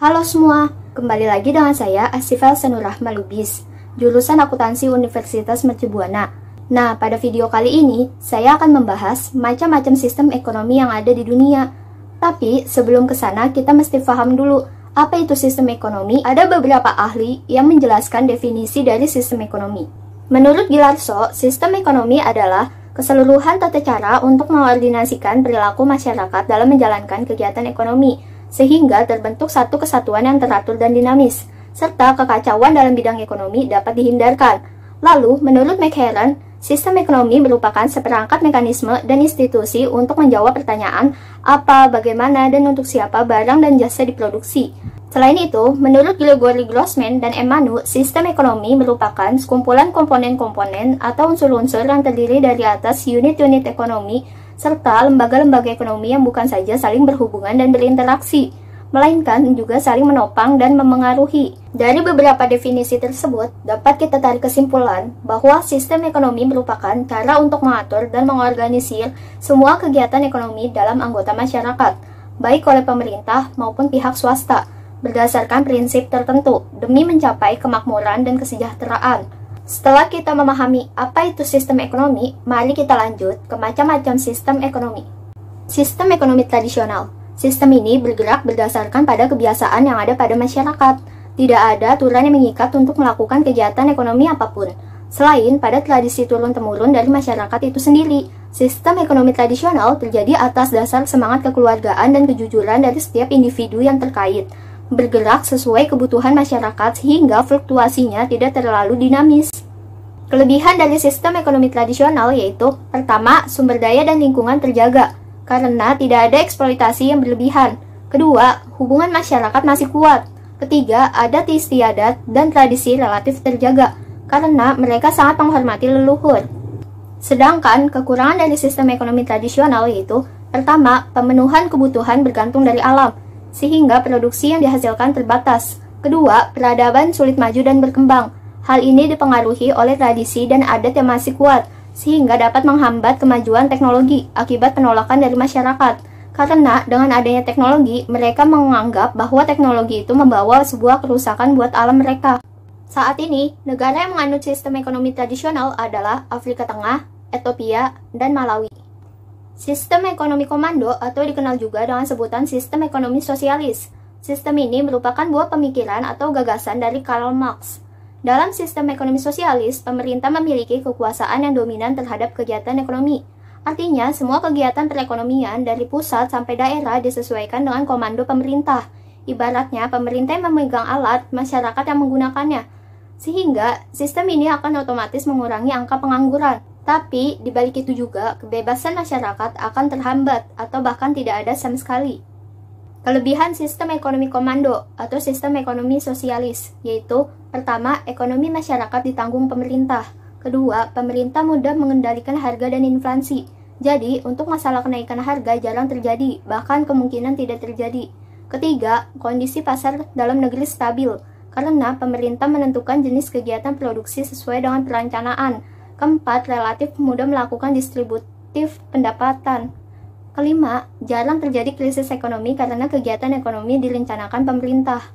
Halo semua, kembali lagi dengan saya Asifel Senurahma Lubis, jurusan Akuntansi Universitas Mercu Buana. Nah, pada video kali ini, saya akan membahas macam-macam sistem ekonomi yang ada di dunia. Tapi, sebelum ke sana, kita mesti paham dulu, apa itu sistem ekonomi? Ada beberapa ahli yang menjelaskan definisi dari sistem ekonomi. Menurut Gilarso, sistem ekonomi adalah keseluruhan tata cara untuk mengordinasikan perilaku masyarakat dalam menjalankan kegiatan ekonomi, sehingga terbentuk satu kesatuan yang teratur dan dinamis, serta kekacauan dalam bidang ekonomi dapat dihindarkan. Lalu, menurut McHerron, sistem ekonomi merupakan seperangkat mekanisme dan institusi untuk menjawab pertanyaan apa, bagaimana, dan untuk siapa barang dan jasa diproduksi. Selain itu, menurut Gregory Grossman dan Emanu, sistem ekonomi merupakan sekumpulan komponen-komponen atau unsur-unsur yang terdiri dari atas unit-unit ekonomi serta lembaga-lembaga ekonomi yang bukan saja saling berhubungan dan berinteraksi, melainkan juga saling menopang dan memengaruhi. Dari beberapa definisi tersebut, dapat kita tarik kesimpulan bahwa sistem ekonomi merupakan cara untuk mengatur dan mengorganisir semua kegiatan ekonomi dalam anggota masyarakat, baik oleh pemerintah maupun pihak swasta, berdasarkan prinsip tertentu demi mencapai kemakmuran dan kesejahteraan. Setelah kita memahami apa itu sistem ekonomi, mari kita lanjut ke macam-macam sistem ekonomi. Sistem ekonomi tradisional. Sistem ini bergerak berdasarkan pada kebiasaan yang ada pada masyarakat. Tidak ada aturan yang mengikat untuk melakukan kegiatan ekonomi apapun, selain pada tradisi turun-temurun dari masyarakat itu sendiri. Sistem ekonomi tradisional terjadi atas dasar semangat kekeluargaan dan kejujuran dari setiap individu yang terkait, bergerak sesuai kebutuhan masyarakat sehingga fluktuasinya tidak terlalu dinamis. Kelebihan dari sistem ekonomi tradisional yaitu, pertama, sumber daya dan lingkungan terjaga, karena tidak ada eksploitasi yang berlebihan. Kedua, hubungan masyarakat masih kuat. Ketiga, adat istiadat dan tradisi relatif terjaga, karena mereka sangat menghormati leluhur. Sedangkan, kekurangan dari sistem ekonomi tradisional yaitu, pertama, pemenuhan kebutuhan bergantung dari alam, sehingga produksi yang dihasilkan terbatas. Kedua, peradaban sulit maju dan berkembang. Hal ini dipengaruhi oleh tradisi dan adat yang masih kuat, sehingga dapat menghambat kemajuan teknologi akibat penolakan dari masyarakat. Karena dengan adanya teknologi, mereka menganggap bahwa teknologi itu membawa sebuah kerusakan buat alam mereka. Saat ini, negara yang menganut sistem ekonomi tradisional adalah Afrika Tengah, Ethiopia, dan Malawi. Sistem ekonomi komando atau dikenal juga dengan sebutan sistem ekonomi sosialis. Sistem ini merupakan buah pemikiran atau gagasan dari Karl Marx. Dalam sistem ekonomi sosialis, pemerintah memiliki kekuasaan yang dominan terhadap kegiatan ekonomi. Artinya, semua kegiatan perekonomian dari pusat sampai daerah disesuaikan dengan komando pemerintah. Ibaratnya, pemerintah yang memegang alat, masyarakat yang menggunakannya. Sehingga, sistem ini akan otomatis mengurangi angka pengangguran. Tapi, dibalik itu juga, kebebasan masyarakat akan terhambat atau bahkan tidak ada sama sekali. Kelebihan sistem ekonomi komando atau sistem ekonomi sosialis, yaitu, pertama, ekonomi masyarakat ditanggung pemerintah. Kedua, pemerintah mudah mengendalikan harga dan inflasi. Jadi, untuk masalah kenaikan harga jarang terjadi, bahkan kemungkinan tidak terjadi. Ketiga, kondisi pasar dalam negeri stabil, karena pemerintah menentukan jenis kegiatan produksi sesuai dengan perencanaan. Keempat, relatif mudah melakukan distributif pendapatan. Kelima, jarang terjadi krisis ekonomi karena kegiatan ekonomi direncanakan pemerintah.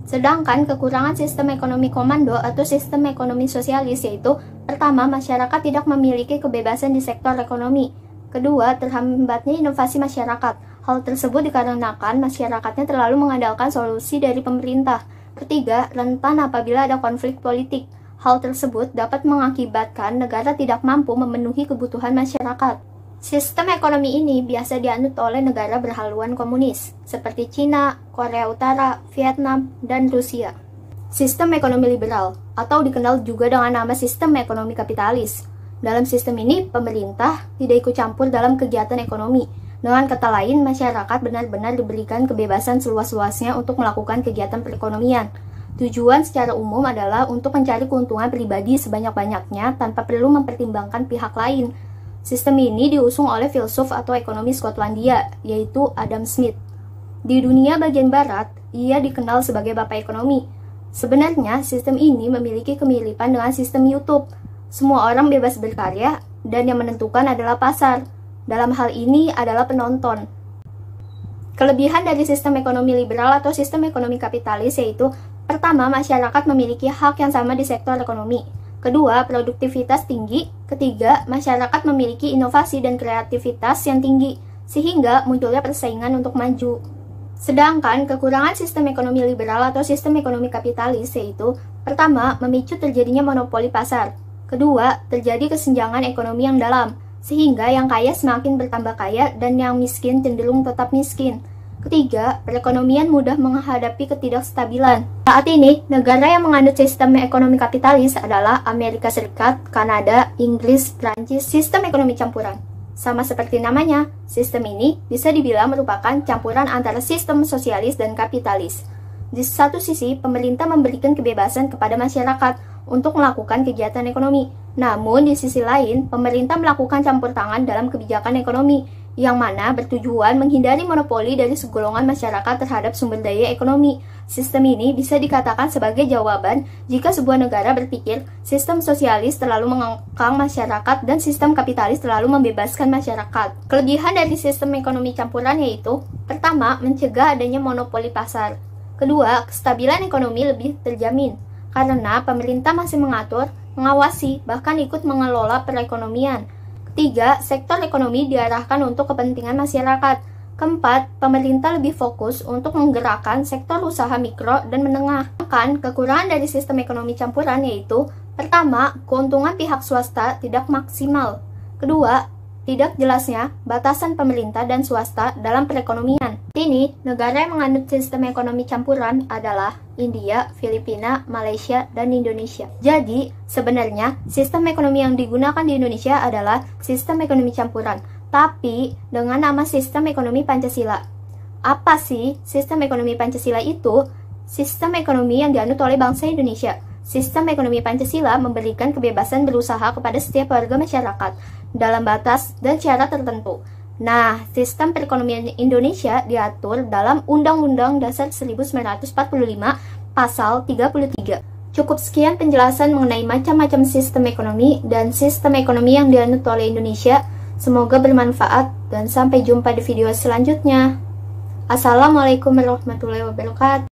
Sedangkan kekurangan sistem ekonomi komando atau sistem ekonomi sosialis yaitu, pertama, masyarakat tidak memiliki kebebasan di sektor ekonomi. Kedua, terhambatnya inovasi masyarakat. Hal tersebut dikarenakan masyarakatnya terlalu mengandalkan solusi dari pemerintah. Ketiga, rentan apabila ada konflik politik. Hal tersebut dapat mengakibatkan negara tidak mampu memenuhi kebutuhan masyarakat. Sistem ekonomi ini biasa dianut oleh negara berhaluan komunis, seperti Cina, Korea Utara, Vietnam, dan Rusia. Sistem ekonomi liberal, atau dikenal juga dengan nama sistem ekonomi kapitalis. Dalam sistem ini, pemerintah tidak ikut campur dalam kegiatan ekonomi. Dengan kata lain, masyarakat benar-benar diberikan kebebasan seluas-luasnya untuk melakukan kegiatan perekonomian. Tujuan secara umum adalah untuk mencari keuntungan pribadi sebanyak-banyaknya tanpa perlu mempertimbangkan pihak lain. Sistem ini diusung oleh filsuf atau ekonomi Skotlandia, yaitu Adam Smith. Di dunia bagian barat, ia dikenal sebagai bapak ekonomi. Sebenarnya, sistem ini memiliki kemiripan dengan sistem YouTube. Semua orang bebas berkarya, dan yang menentukan adalah pasar. Dalam hal ini adalah penonton. Kelebihan dari sistem ekonomi liberal atau sistem ekonomi kapitalis yaitu, pertama, masyarakat memiliki hak yang sama di sektor ekonomi. Kedua, produktivitas tinggi. Ketiga, masyarakat memiliki inovasi dan kreativitas yang tinggi, sehingga munculnya persaingan untuk maju. Sedangkan kekurangan sistem ekonomi liberal atau sistem ekonomi kapitalis yaitu, pertama, memicu terjadinya monopoli pasar. Kedua, terjadi kesenjangan ekonomi yang dalam, sehingga yang kaya semakin bertambah kaya dan yang miskin cenderung tetap miskin. Ketiga, perekonomian mudah menghadapi ketidakstabilan. Saat ini, negara yang menganut sistem ekonomi kapitalis adalah Amerika Serikat, Kanada, Inggris, Prancis, sistem ekonomi campuran. Sama seperti namanya, sistem ini bisa dibilang merupakan campuran antara sistem sosialis dan kapitalis. Di satu sisi, pemerintah memberikan kebebasan kepada masyarakat untuk melakukan kegiatan ekonomi. Namun, di sisi lain, pemerintah melakukan campur tangan dalam kebijakan ekonomi, yang mana bertujuan menghindari monopoli dari segolongan masyarakat terhadap sumber daya ekonomi. Sistem ini bisa dikatakan sebagai jawaban jika sebuah negara berpikir sistem sosialis terlalu mengekang masyarakat dan sistem kapitalis terlalu membebaskan masyarakat. Kelebihan dari sistem ekonomi campuran yaitu, pertama, mencegah adanya monopoli pasar. Kedua, kestabilan ekonomi lebih terjamin, karena pemerintah masih mengatur, mengawasi, bahkan ikut mengelola perekonomian. Ketiga, sektor ekonomi diarahkan untuk kepentingan masyarakat. Keempat, pemerintah lebih fokus untuk menggerakkan sektor usaha mikro dan menengah. Bahkan, kekurangan dari sistem ekonomi campuran yaitu, pertama, keuntungan pihak swasta tidak maksimal. Kedua, tidak jelasnya batasan pemerintah dan swasta dalam perekonomian. Ini, negara yang menganut sistem ekonomi campuran adalah India, Filipina, Malaysia, dan Indonesia. Jadi, sebenarnya sistem ekonomi yang digunakan di Indonesia adalah sistem ekonomi campuran, tapi dengan nama sistem ekonomi Pancasila. Apa sih sistem ekonomi Pancasila itu? Sistem ekonomi yang dianut oleh bangsa Indonesia. Sistem ekonomi Pancasila memberikan kebebasan berusaha kepada setiap warga masyarakat dalam batas dan syarat tertentu. Nah, sistem perekonomian Indonesia diatur dalam Undang-Undang Dasar 1945 Pasal 33. Cukup sekian penjelasan mengenai macam-macam sistem ekonomi dan sistem ekonomi yang dianut oleh Indonesia. Semoga bermanfaat dan sampai jumpa di video selanjutnya. Assalamualaikum warahmatullahi wabarakatuh.